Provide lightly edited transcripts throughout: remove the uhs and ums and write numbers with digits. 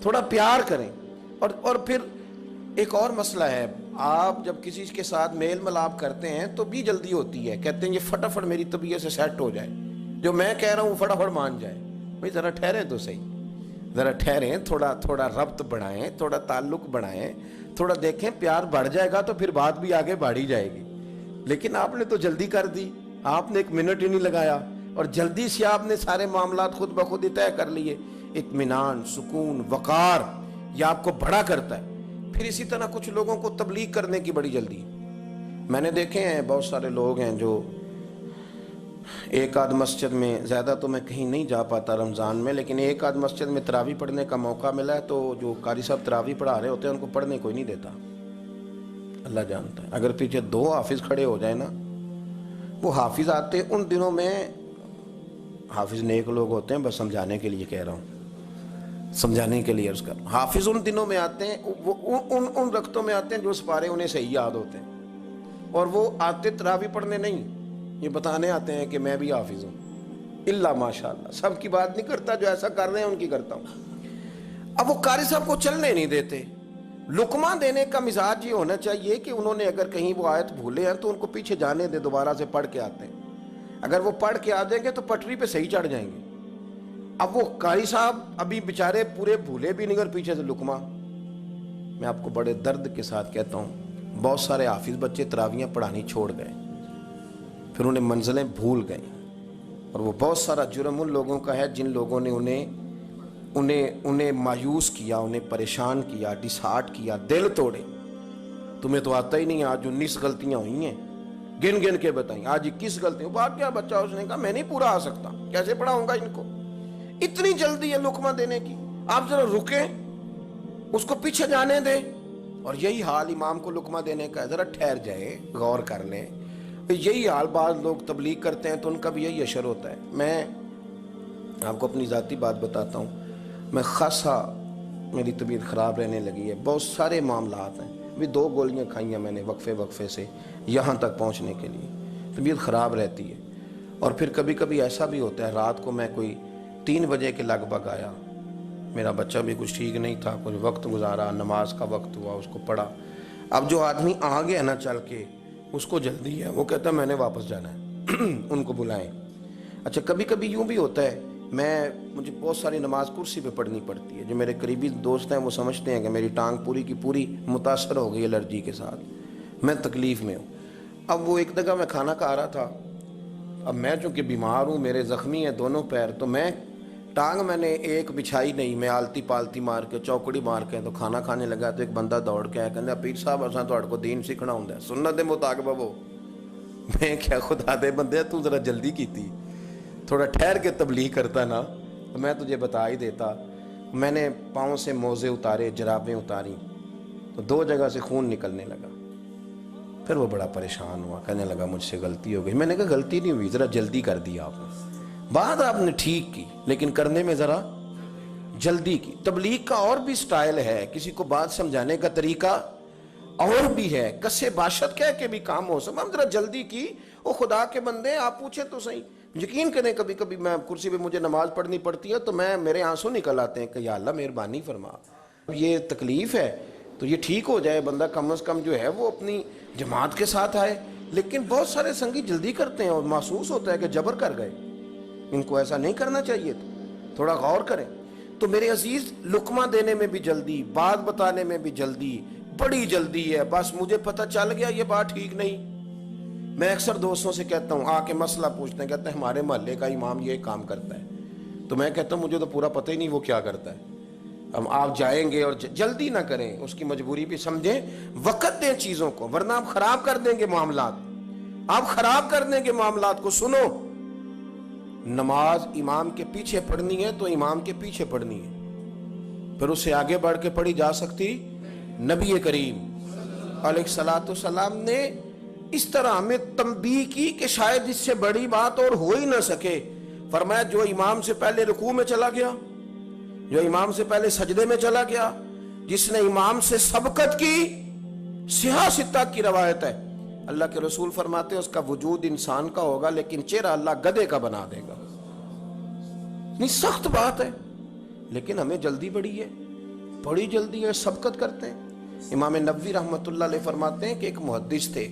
تھوڑا پیار کریں. اور پھر ایک اور مسئلہ ہے, آپ جب کسی کے ساتھ میل ملاپ کرتے ہیں تو بھی جلدی ہوتی ہے, کہتے ہیں یہ فٹافٹ میری طبیعت سے سیٹ ہو جائے, جو میں کہہ رہا ہوں فٹافٹ مان جائے. بھئی ذرا ٹھہریں تو صحیح, ذرا ٹھہریں, تھوڑا ربط بڑھائیں, تھوڑا تعلق بڑھائیں, تھوڑا دیکھیں, پیار بڑھ جائے گا تو پھر بات بھی آگے بڑھی جائے گی. لیکن آپ نے تو جلدی کر دی, آپ نے 1 منٹ ہی نہیں لگایا, اور جلدی سے آپ نے سارے معاملات خود بخود ہی طے کر لیے. اطمینان, سکون, وقار, یہ آپ کو بڑا کرتا ہے. پھر اسی طرح کچھ لوگوں کو تبلیغ کرنے کی بڑی جلدی. میں نے دیکھے ہیں بہت سارے لوگ ہیں جو ایک آدھ مسجد میں, زیادہ تو میں کہیں نہیں جا پاتا رمضان میں, لیکن ایک آدھ مسجد میں تراویح پڑھنے کا موقع ملا ہے تو جو قاری صاحب تراویح پڑھا رہے ہوتے ہیں ان کو پڑھنے کوئی نہیں دیتا. اللہ جانتا ہے, اگر پیچھے 2 حافظ کھڑے ہو جائیں نا, وہ حافظ آتے ان دنوں میں, حافظ نیک لوگ ہوتے ہیں, بس سمجھانے کے لیے کہہ رہا ہوں, سمجھانے کے لیے عرض کر, حافظ ان دنوں میں آتے ہیں, وہ ان رکعتوں میں آتے ہیں جو سپارے انہیں صحیح یاد ہوتے ہیں, اور وہ آتے تراویح پڑھنے نہیں, یہ بتانے آتے ہیں کہ میں بھی حافظ ہوں. اللہ ماشاءاللہ, سب کی بات نہیں کرتا, جو ایسا کر رہے ہیں ان کی کرتا ہوں. اب وہ قاری صاحب کو چلنے نہیں دیتے. لقمہ دینے کا مزاج یہ ہونا چاہیے کہ انہوں نے اگر کہیں وہ آیت بھولے ہیں تو ان کو پیچھے جانے دے, دوبارہ سے پڑھ کے آتے ہیں. اگر وہ پڑھ کے آ جائیں گے تو پٹری پہ صحیح چڑھ جائیں گے. اب وہ قاری صاحب ابھی بیچارے پورے بھولے بھی نہیں, اور پیچھے سے لقمہ. میں آپ کو بڑے درد کے ساتھ کہتا ہوں, بہت سارے حافظ بچے تراویحیں پڑھانی چھوڑ گئے, پھر انہیں منزلیں بھول گئے. اور وہ بہت سارا جرم ان لوگوں کا ہے جن لوگوں نے انہیں مایوس کیا, انہیں پریشان کیا, ڈسہارٹ کیا, دل توڑے. تمہیں تو آتا ہی نہیں, آج 19 غلطیاں ہوئی ہیں, گن کے بتائیں, آج 21 غلطیاں. بات کیا بچہ, اس نے کہا میں نہیں پورا آ سکتا, کیسے پڑھاؤں گا ان کو, اتنی جلدی ہے لقمہ دینے کی. آپ ذرا رکیں, اس کو پیچھے جانے دیں. اور یہی حال امام کو لقمہ دینے کا ہے, ذرا ٹھہر جائے, غور کر لیں. یہی حال بعض لوگ تبلیغ کرتے ہیں تو ان کا بھی یہی اشر ہوتا ہے. میں آپ کو اپنی ذاتی بات بتاتا ہوں, میں خاصا میری طبیعت خراب رہنے لگی ہے, بہت سارے معاملات ہیں. ابھی 2 گولیاں کھائی ہیں میں نے وقفے سے یہاں تک پہنچنے کے لیے. طبیعت خراب رہتی ہے. اور پھر کبھی کبھی ایسا بھی ہوتا ہے, رات کو میں کوئی 3 بجے کے لگ بھگ آیا, میرا بچہ بھی کچھ ٹھیک نہیں تھا, کچھ وقت گزارا, نماز کا وقت ہوا, اس کو پڑھا. اب جو آدمی آ گیا نا چل کے, اس کو جلدی ہے, وہ کہتا ہے میں نے واپس جانا ہے, ان کو بلائیں. اچھا کبھی کبھی یوں بھی ہوتا ہے, مجھے بہت ساری نماز کرسی پہ پڑھنی پڑتی ہے. جو میرے قریبی دوست ہیں وہ سمجھتے ہیں کہ میری ٹانگ پوری کی پوری متاثر ہو گئی الرجی کے ساتھ, میں تکلیف میں ہوں. اب وہ ایک جگہ میں کھانا کھا رہا تھا, اب میں چونکہ بیمار ہوں, میرے زخمی ہیں دونوں پیر, تو میں نے ایک بچھائی نہیں, میں آلتی پالتی مار کے, چوکڑی مار کے تو کھانا کھانے لگا. تو ایک بندہ دوڑ کے آیا, کہنا پیر صاحب اساں تہاڈے کو دین سیکھنا ہوندا ہے, سنت دے مطابق بابو. میں کیا خدا دے بندے, تو ذرا جلدی کیتی, تھوڑا ٹھہر کے تبلیغ کرتا نا تو میں تجھے بتا ہی دیتا. میں نے پاؤں سے موزے اتارے, جرابیں اتاری, تو 2 جگہ سے خون نکلنے لگا. پھر وہ بڑا پریشان ہوا, کہنے لگا مجھ سے غلطی ہو گئی. میں نے کہا غلطی نہیں ہوئی, ذرا جلدی کر دی آپ نے, بات آپ نے ٹھیک کی لیکن کرنے میں ذرا جلدی کی. تبلیغ کا اور بھی سٹائل ہے, کسی کو بات سمجھانے کا طریقہ اور بھی ہے, کسے باشد کہہ کے بھی کام ہو سکتا. ہم ذرا جلدی کی. وہ خدا کے بندے, آپ پوچھیں تو صحیح, یقین کریں کبھی کبھی میں کرسی پہ مجھے نماز پڑھنی پڑتی ہے تو میرے آنسو نکل آتے ہیں کہ یا اللہ مہربانی فرما, یہ تکلیف ہے تو یہ ٹھیک ہو جائے. بندہ کم از کم جو ہے وہ اپنی جماعت کے ساتھ آئے. لیکن بہت سارے سنگی جلدی کرتے ہیں اور محسوس ہوتا ہے کہ جبر کر گئے, ان کو ایسا نہیں کرنا چاہیے تھا, تھوڑا غور کریں. تو میرے عزیز, لقمہ دینے میں بھی جلدی, بات بتانے میں بھی جلدی, بڑی جلدی ہے. بس مجھے پتہ چل گیا یہ بات ٹھیک نہیں. میں اکثر دوستوں سے کہتا ہوں, آ کے مسئلہ پوچھتے ہیں, کہتے ہیں ہمارے محلے کا امام یہ کام کرتا ہے. تو میں کہتا ہوں مجھے تو پورا پتہ ہی نہیں وہ کیا کرتا ہے. اب آپ جائیں گے اور جلدی نہ کریں, اس کی مجبوری بھی سمجھیں, وقت دیں چیزوں کو, ورنہ آپ خراب کر دیں گے معاملات, آپ خراب کر دیں گے معاملات کو. سنو, نماز امام کے پیچھے پڑھنی ہے تو امام کے پیچھے پڑھنی ہے, پھر اس سے آگے بڑھ کے پڑھی جا سکتی. نبی کریم علیہ السلام نے اس طرح ہمیں تنبیہ کی کہ شاید اس سے بڑی بات اور ہو ہی نہ سکے. فرمایا جو امام سے پہلے رکوع میں چلا گیا, جو امام سے پہلے سجدے میں چلا گیا, جس نے امام سے سبقت کی, صحاح ستہ کی روایت ہے, اللہ کے رسول فرماتے ہیں اس کا وجود انسان کا ہوگا لیکن چہرہ اللہ گدھے کا بنا دے گا. نہیں سخت بات ہے, لیکن ہمیں جلدی بڑی ہے. بڑی جلدی ہے، سبقت کرتے ہیں۔ امام نووی رحمۃ اللہ علیہ فرماتے ہیں کہ ایک محدث تھے،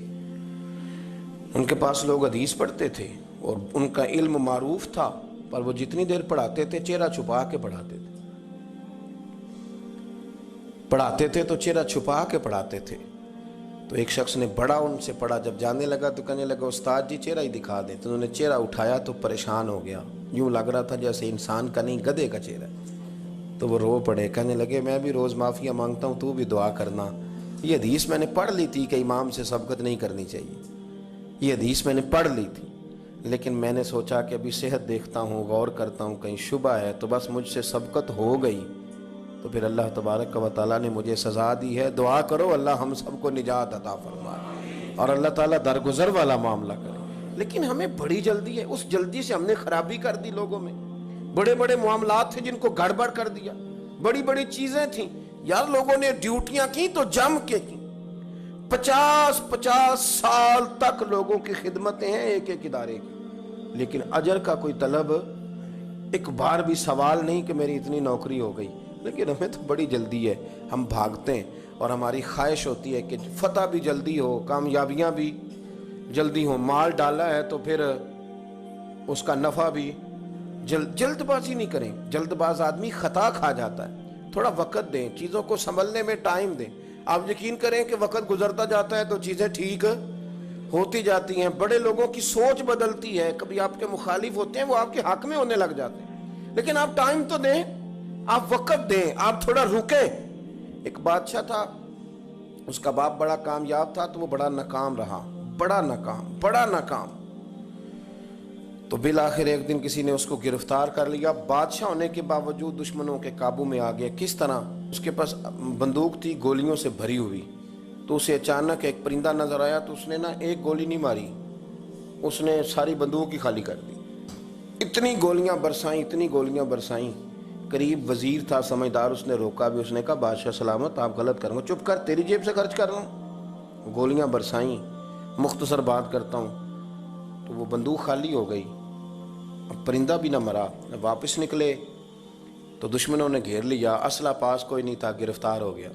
ان کے پاس لوگ حدیث پڑھتے تھے اور ان کا علم معروف تھا، پر وہ جتنی دیر پڑھاتے تھے چہرہ چھپا کے پڑھاتے تھے تو چہرہ چھپا کے پڑھاتے تھے۔ تو ایک شخص نے بڑا ان سے پڑھا، جب جانے لگا تو کہنے لگا استاد جی چہرہ ہی دکھا دیں۔ تو انہوں نے چہرہ اٹھایا تو پریشان ہو گیا، یوں لگ رہا تھا جیسے انسان کا نہیں گدھے کا چہرہ۔ تو وہ رو پڑے، کہنے لگے میں بھی روز معافیاں مانگتا ہوں، تو بھی دعا کرنا۔ یہ حدیث میں نے پڑھ لی تھی کہ امام سے سبقت نہیں کرنی چاہیے، یہ حدیث میں نے پڑھ لی تھی، لیکن میں نے سوچا کہ ابھی صحت دیکھتا ہوں، غور کرتا ہوں، کہیں شبہ ہے، تو بس مجھ سے سبقت ہو گئی۔ تو پھر اللہ تبارک و تعالیٰ نے مجھے سزا دی ہے۔ دعا کرو اللہ ہم سب کو نجات عطا فرمائے اور اللہ تعالیٰ درگزر والا معاملہ کرے۔ لیکن ہمیں بڑی جلدی ہے، اس جلدی سے ہم نے خرابی کر دی لوگوں میں۔ بڑے بڑے معاملات تھے جن کو گڑبڑ کر دیا، بڑی بڑی چیزیں تھیں یار، لوگوں نے ڈیوٹیاں کی تو جم کے کی، 50 سال تک لوگوں کی خدمتیں ہیں ایک ایک ادارے کی، لیکن اجر کا کوئی طلب ایک بار بھی سوال نہیں کہ میری اتنی نوکری ہو گئی۔ لیکن ہمیں تو بڑی جلدی ہے، ہم بھاگتے ہیں اور ہماری خواہش ہوتی ہے کہ فتح بھی جلدی ہو، کامیابیاں بھی جلدی ہو، مال ڈالا ہے تو پھر اس کا نفع بھی جلد بازی نہیں کریں۔ جلد باز آدمی خطا کھا جاتا ہے۔ تھوڑا وقت دیں، چیزوں کو سنبھلنے میں ٹائم دیں۔ آپ یقین کریں کہ وقت گزرتا جاتا ہے تو چیزیں ٹھیک ہوتی جاتی ہیں، بڑے لوگوں کی سوچ بدلتی ہے، کبھی آپ کے مخالف ہوتے ہیں وہ آپ کے حق میں ہونے لگ جاتے ہیں، لیکن آپ ٹائم تو دیں، آپ وقت دیں، آپ تھوڑا رکیں۔ ایک بادشاہ تھا، اس کا باپ بڑا کامیاب تھا تو وہ بڑا ناکام رہا، بڑا ناکام۔ تو بالآخر ایک دن کسی نے اس کو گرفتار کر لیا، بادشاہ ہونے کے باوجود دشمنوں کے قابو میں آ گیا۔ کس طرح؟ اس کے پاس بندوق تھی گولیوں سے بھری ہوئی، تو اسے اچانک ایک پرندہ نظر آیا تو اس نے ایک گولی نہیں ماری، اس نے ساری بندوق ہی خالی کر دی۔ اتنی گولیاں برسائیں، قریب وزیر تھا سمجھدار، اس نے روکا بھی، اس نے کہا بادشاہ سلامت آپ غلط کریں گے۔ چپ کر، تیری جیب سے خرچ کر رہا ہوں۔ گولیاں برسائیں، مختصر بات کرتا ہوں، تو وہ بندوق خالی ہو گئی، اب پرندہ بھی نہ مرا۔ واپس نکلے تو دشمنوں نے گھیر لیا، اسلحہ پاس کوئی نہیں تھا، گرفتار ہو گیا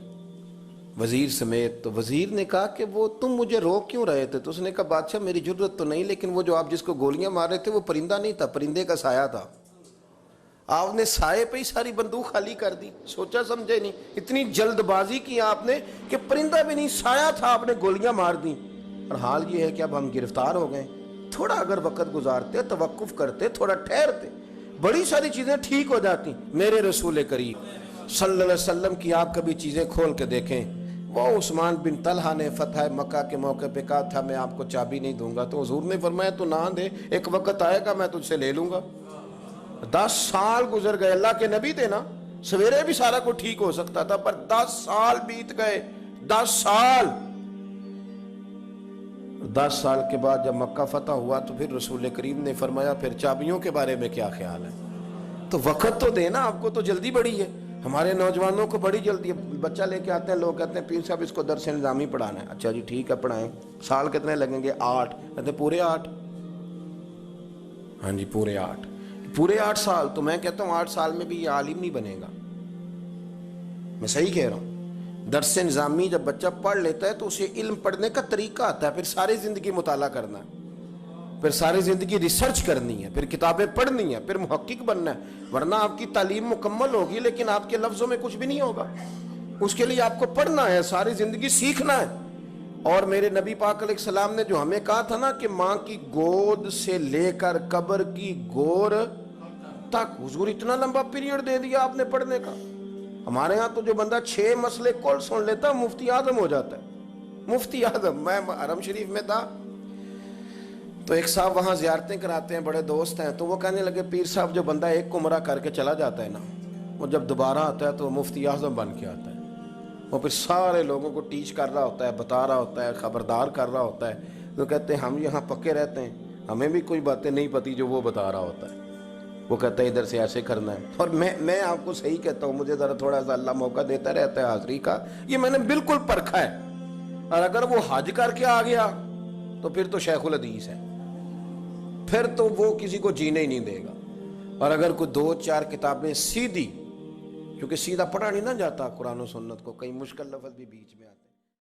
وزیر سمیت۔ تو وزیر نے کہا کہ وہ تم مجھے روک کیوں رہے تھے؟ تو اس نے کہا بادشاہ میری جرت تو نہیں، لیکن وہ جو آپ جس کو گولیاں مار رہے تھے وہ پرندہ نہیں تھا، پرندے کا سایہ تھا، آپ نے سائے پہ ہی ساری بندوق خالی کر دی، سوچا سمجھے نہیں، اتنی جلد بازی کی آپ نے کہ پرندہ بھی نہیں سایہ تھا، آپ نے گولیاں مار دی۔ اور حال یہ ہے کہ اب ہم گرفتار ہو گئے۔ تھوڑا اگر وقت گزارتے، توقف کرتے، تھوڑا ٹھہرتے، بڑی ساری چیزیں ٹھیک ہو جاتی۔ میرے رسول کریم صلی اللہ علیہ وسلم کی آپ کبھی چیزیں کھول کے دیکھیں، وہ عثمان بن طلحہ نے فتح مکہ کے موقع پہ کہا تھا میں آپ کو چابی نہیں دوں گا، تو حضور نے فرمایا تو نہ دے، ایک وقت آئے گا میں تجھ سے لے لوں گا۔ 10 سال گزر گئے، اللہ کے نبی تھے نا، سویرے بھی سارا کچھ ٹھیک ہو سکتا تھا، پر 10 سال بیت گئے، 10 سال۔ 10 سال کے بعد جب مکہ فتح ہوا تو پھر رسول کریم نے فرمایا پھر چابیوں کے بارے میں کیا خیال ہے؟ تو وقت تو دینا، آپ کو تو جلدی بڑی ہے، ہمارے نوجوانوں کو بڑی جلدی ہے۔ بچہ لے کے آتے ہیں، لوگ کہتے ہیں پیر صاحب اس کو درس نظامی پڑھانا ہے۔ اچھا جی ٹھیک ہے پڑھائیں، سال کتنے لگیں گے؟ 8۔ کہتے ہیں پورے 8؟ ہاں جی پورے 8 سال۔ تو میں کہتا ہوں 8 سال میں بھی یہ عالم نہیں بنے گا، میں صحیح کہہ رہا ہوں۔ درس نظامی جب بچہ پڑھ لیتا ہے تو اسے علم پڑھنے کا طریقہ آتا ہے، پھر ساری زندگی مطالعہ کرنا ہے، پھر ساری زندگی ریسرچ کرنی ہے، پھر کتابیں پڑھنی ہے، پھر محقق بننا ہے، ورنہ آپ کی تعلیم مکمل ہوگی لیکن آپ کے لفظوں میں کچھ بھی نہیں ہوگا۔ اس کے لیے آپ کو پڑھنا ہے، ساری زندگی سیکھنا ہے۔ اور میرے نبی پاک علیہ السلام نے جو ہمیں کہا تھا نا کہ ماں کی گود سے لے کر قبر کی گور تک، حضور اتنا لمبا پیریڈ دے دیا آپ نے پڑھنے کا۔ ہمارے ہاں تو جو بندہ 6 مسئلے کل سن لیتا ہے مفتی اعظم ہو جاتا ہے، مفتی اعظم۔ میں حرم شریف میں تھا تو ایک صاحب وہاں زیارتیں کراتے ہیں، بڑے دوست ہیں، تو وہ کہنے لگے پیر صاحب جو بندہ ایک عمرہ کر کے چلا جاتا ہے نا، وہ جب دوبارہ آتا ہے تو وہ مفتی اعظم بن کے آتا ہے، وہ پھر سارے لوگوں کو ٹیچ کر رہا ہوتا ہے، بتا رہا ہوتا ہے، خبردار کر رہا ہوتا ہے۔ تو کہتے ہیں ہم یہاں پکے رہتے ہیں، ہمیں بھی کوئی باتیں نہیں پتی جو وہ بتا رہا ہوتا ہے، وہ کہتا ہے ادھر سے ایسے کرنا ہے۔ اور میں آپ کو صحیح کہتا ہوں، مجھے ذرا تھوڑا سا اللہ موقع دیتا رہتا ہے حاضری کا، یہ میں نے بالکل پرکھا ہے۔ اور اگر وہ حج کر کے آ گیا تو پھر تو شیخ الحدیث ہے، پھر تو وہ کسی کو جینے ہی نہیں دے گا۔ اور اگر کوئی 2-4 کتابیں سیدھی کیونکہ سیدھا پڑھا نہیں نہ جاتا قرآن و سنت کو، کئی مشکل لفظ بھی بیچ میں آتے ہیں۔